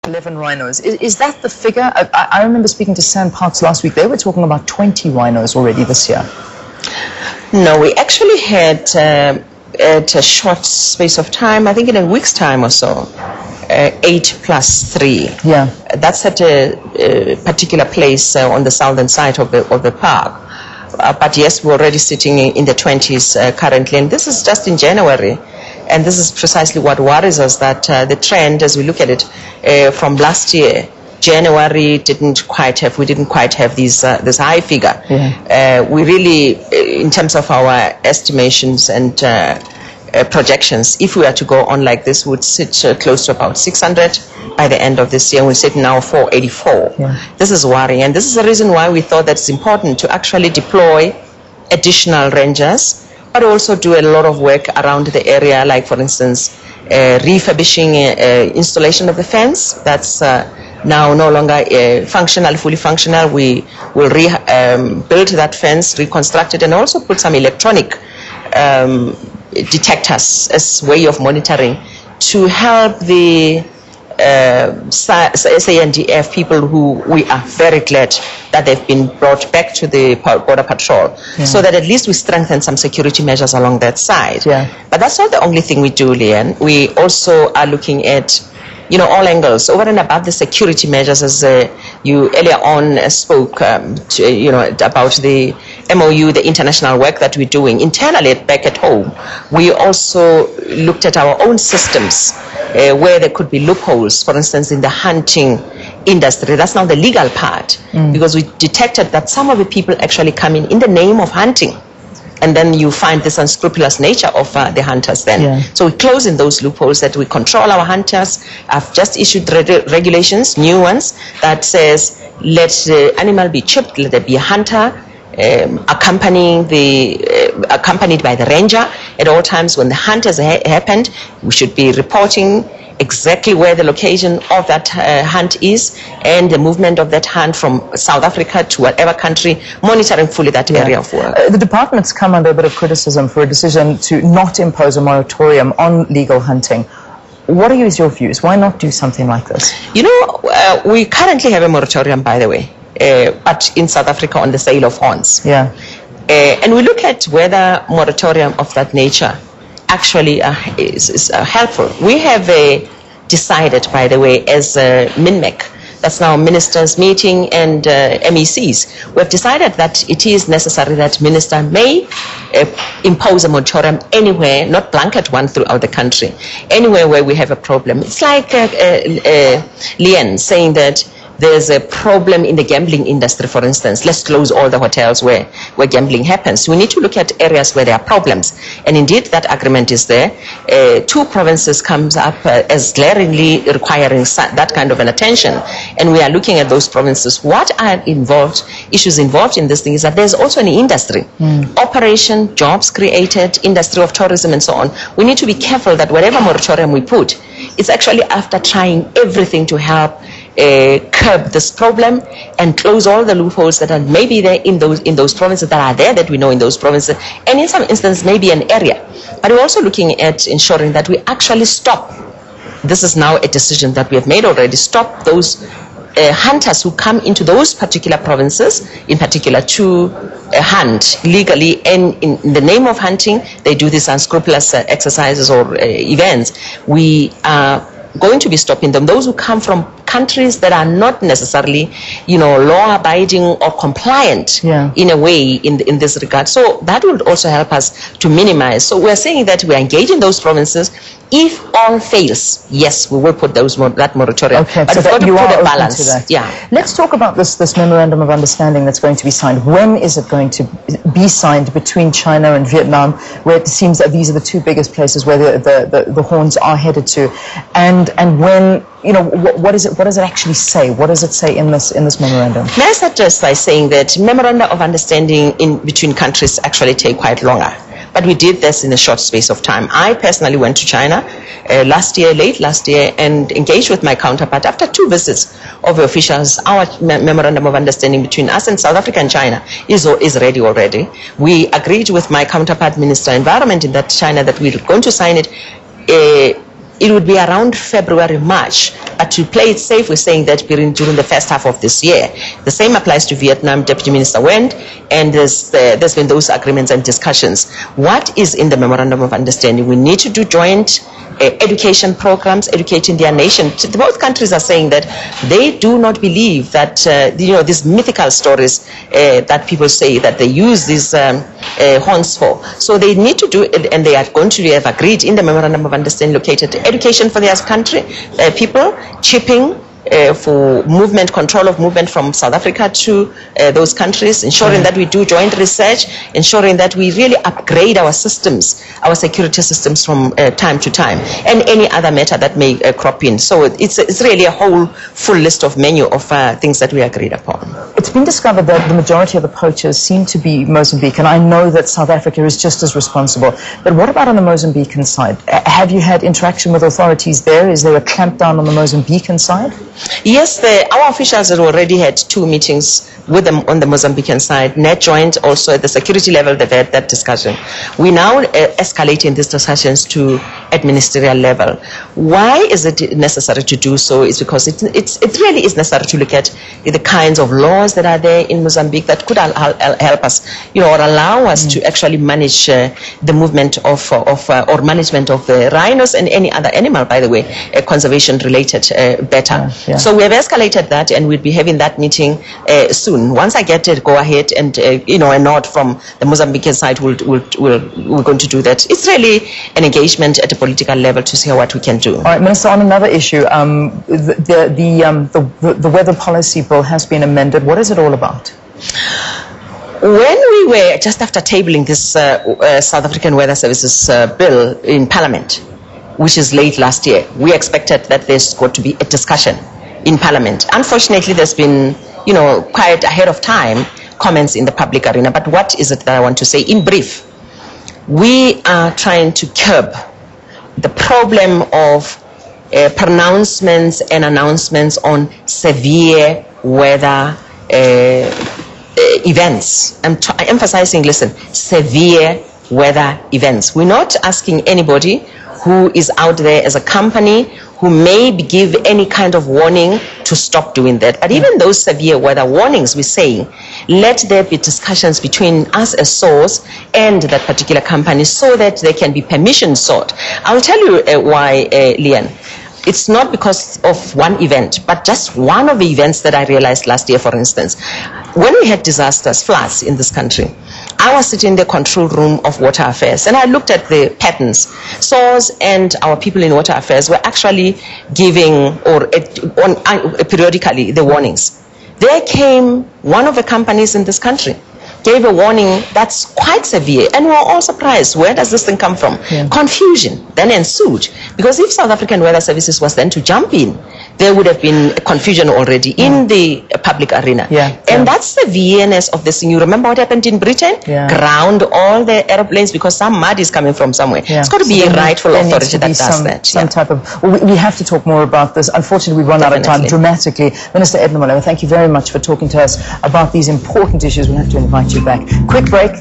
11 rhinos. Is that the figure? I remember speaking to Sand Parks last week. They were talking about 20 rhinos already this year. No, we actually had, at a short space of time, I think in a week's time or so, 8 plus 3. Yeah. That's at a particular place on the southern side of the park. But yes, we're already sitting in the 20s currently, and this is just in January. And this is precisely what worries us, that the trend, as we look at it from last year, January we didn't quite have this high figure. Yeah. We really, in terms of our estimations and projections, if we were to go on like this, would sit close to about 600 by the end of this year. We sit now 484. Yeah. This is worrying, and this is the reason why we thought that it's important to actually deploy additional rangers, but also do a lot of work around the area, like for instance, refurbishing installation of the fence. That's now no longer fully functional. We will build that fence, reconstruct it, and also put some electronic detectors as way of monitoring to help the SANDF people, who we are very glad that they've been brought back to the Border Patrol, so that at least we strengthen some security measures along that side. Yeah. But that's not the only thing we do, Leanne. We also are looking at, all angles over and above the security measures, as you earlier on spoke about the MOU, the international work that we're doing internally back at home. We also looked at our own systems where there could be loopholes, for instance, in the hunting industry. That's now the legal part, because we detected that some of the people actually come in the name of hunting. And then you find this unscrupulous nature of the hunters then. Yeah. So we close in those loopholes, that we control our hunters. I've just issued regulations, new ones, that says let the animal be chipped, let there be a hunter accompanied by the ranger at all times. When the hunt has happened, we should be reporting exactly where the location of that hunt is, and the movement of that hunt from South Africa to whatever country, monitoring fully that area of work. The department's come under a bit of criticism for a decision to not impose a moratorium on legal hunting. What are your views? Why not do something like this? We currently have a moratorium, by the way, but in South Africa on the sale of horns. Yeah. And we look at whether moratorium of that nature actually is helpful. We have decided, by the way, as MINMEC, that's now Ministers' Meeting and MECs, we have decided that it is necessary that Minister may impose a moratorium anywhere, not blanket one throughout the country, anywhere where we have a problem. It's like Leanne saying that there's a problem in the gambling industry, for instance. Let's close all the hotels where gambling happens. We need to look at areas where there are problems. And indeed, that agreement is there. 2 provinces comes up as glaringly requiring that kind of an attention. And we are looking at those provinces. What are issues involved in this thing is that there's also an industry. Operation, jobs created, industry of tourism and so on. We need to be careful that whatever moratorium we put, it's actually after trying everything to help curb this problem and close all the loopholes that are maybe there in those provinces, that are there, that we know in those provinces, and in some instances maybe an area. But we're also looking at ensuring that we actually stop. This is now a decision that we have made already. Stop those hunters who come into those particular provinces, in particular to hunt legally, and in the name of hunting, they do these unscrupulous exercises or events. We are going to be stopping them. Those who come from countries that are not necessarily, law-abiding or compliant in a way in this regard. So that would also help us to minimize. So we're saying that we are engaging those provinces. If all fails, yes, we will put that moratorium. Okay, but so we've got to you put are a open balance. to that. Yeah. Let's talk about this memorandum of understanding that's going to be signed. When is it going to be signed between China and Vietnam, where it seems that these are the 2 biggest places where the horns are headed to, and when, what does it actually say? What does it say in this memorandum? May I start just by saying that memoranda of understanding between countries actually take quite longer. But we did this in a short space of time. I personally went to China late last year, and engaged with my counterpart. After 2 visits of the officials, our memorandum of understanding between us and South Africa and China is ready already. We agreed with my counterpart, Minister of Environment in that China, that we're going to sign it it would be around February, March. But to play it safe, we're saying that during the first half of this year. The same applies to Vietnam. Deputy Minister went, and there's been those agreements and discussions. What is in the Memorandum of Understanding? We need to do joint education programs, educating their nation. Both countries are saying that they do not believe that, these mythical stories that people say that they use these horns for. So they need to do it, and they are going to have agreed in the Memorandum of Understanding located education for their country, people, chipping, for movement, control of movement from South Africa to those countries, ensuring that we do joint research, ensuring that we really upgrade our systems, our security systems from time to time, and any other matter that may crop in. So it's really a whole full list of menu of things that we agreed upon. It's been discovered that the majority of the poachers seem to be Mozambique, and I know that South Africa is just as responsible. But what about on the Mozambican side? Have you had interaction with authorities there? Is there a clampdown on the Mozambican side? Yes, our officials have already had 2 meetings with them on the Mozambican side. Net joined also at the security level, they've had that discussion. We now escalating these discussions to at ministerial level. Why is it necessary to do so? It's because it really is necessary to look at the kinds of laws that are there in Mozambique that could help us, or allow us to actually manage the movement of or management of the rhinos and any other animal, by the way, conservation related better. Yeah. So we have escalated that, and we'll be having that meeting soon. Once I get it, go ahead, and a nod from the Mozambican side, we're going to do that. It's really an engagement at a political level to see what we can do. All right, Minister, on another issue, the weather policy bill has been amended. What is it all about? When we were just after tabling this South African Weather Services bill in Parliament, which is late last year, we expected that there's going to be a discussion in Parliament. Unfortunately, there's been, quite ahead of time, comments in the public arena. But what is it that I want to say? In brief, we are trying to curb the problem of pronouncements and announcements on severe weather events. I'm emphasizing, listen, severe weather events. We're not asking anybody who is out there as a company who may give any kind of warning to stop doing that. But even those severe weather warnings, we're saying, let there be discussions between us as source and that particular company so that there can be permission sought. I'll tell you why, Leanne. It's not because of one event, but just one of the events that I realized last year, for instance. When we had disasters, floods in this country, I was sitting in the control room of Water Affairs, and I looked at the patterns. SORS and our people in Water Affairs were actually giving, periodically, the warnings. There came one of the companies in this country, gave a warning that's quite severe, and we're all surprised. Where does this thing come from? Yeah. Confusion then ensued, because if South African Weather Services was then to jump in, there would have been confusion already in the public arena. And that's the VNS of this thing. You remember what happened in Britain? Ground all the airplanes because some mud is coming from somewhere. It's got to be a rightful authority that does that. Some type of, we have to talk more about this. Unfortunately, we've run out of time dramatically. Minister EDNA, MOLEWA, thank you very much for talking to us about these important issues. We'll have to invite you back. Quick break.